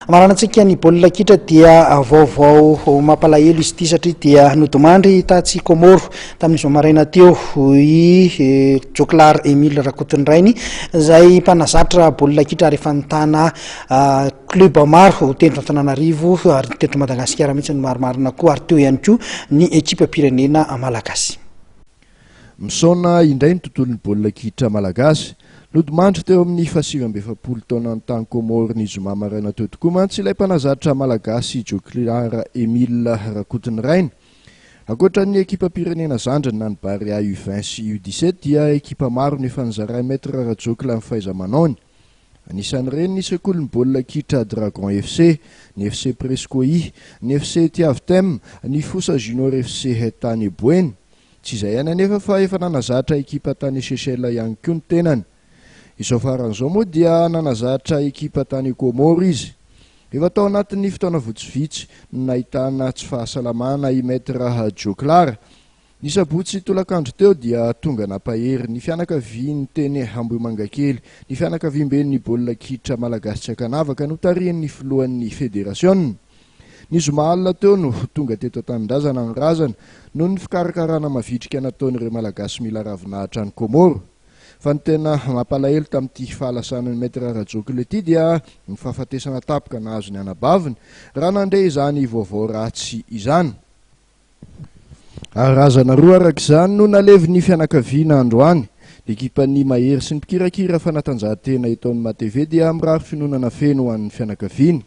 Maranantsika ny baolina kitra dia vaovao mampalahelo izy ity satria dia nodimandry tatsy Komoro tamin'izao maraina teo i Joklar Emile Rakotondrainy izay mpanazatra baolina kitra rehefa nitana club maro teto Antananarivo ary teto Madagasikara mihitsy ny maromarina koa ary teo ihany koa ny ekipa pirenena malagasy. Misaona indray ny tontolon'ny baolina kitra malagasy. Nodimandry teo amin'ny 720 taona ny tany Komoro ny zoma maraina teo tokoa mantsy ilay mpanazatra malagasy Joklar Emile Rakotondrainy. Ankoatra ny ekipa pirenena zandrana ny Bary U20 sy U17 dia ekipa maro nefa nizaray Maître Rajokla amin'ny fahaiza-manaony. Anisan'ireny ny sekolin'ny baolina kitra Dragon FC, ny FC Prescoï, ny FC Tiavtem, ny Fossa Junior FC tany Boeny. Tsy izay ihany anefa fa efa nanazatra ekipa tany Seychelles ihany koa ny tenany. Izao faran'izao moa dia nanazatra ekipa tany Komoro izy. Efa tao anatin'ny fotoana vitsivitsy nahitana tsy fahasalamana i Maître Joklar. Ny sabotsy tolakandro teo dia tonga nampahery ny fianakavian'ny teny Ambohimangakely, ny fianakaviam-ben'ny baolina kitra malagasy tsy akanavaka no tarihan'ny filohan'ny federasion. Ny zoma alina teo no tonga teto an-tanindrazana ny razana noho ny fikarakarana mavitrika nataon'ireo malagasy mila ravinahitra ny Komoro. Fa ny tena mampalahelo tamin'ity fahalasan'ny Maître Rajokla ity dia ny fahafatesana tapaka nahazo ny anabaviny raha nandray izany vaovao ratsy izany. Razana roa arak'izany no nalevi ny fianakaviana androany. Ekipan'ny mahery sy ny mpikirakira fanatanjahantena eto amin'ny Matv dia mirary finonana feno ho an'ny fianakaviany.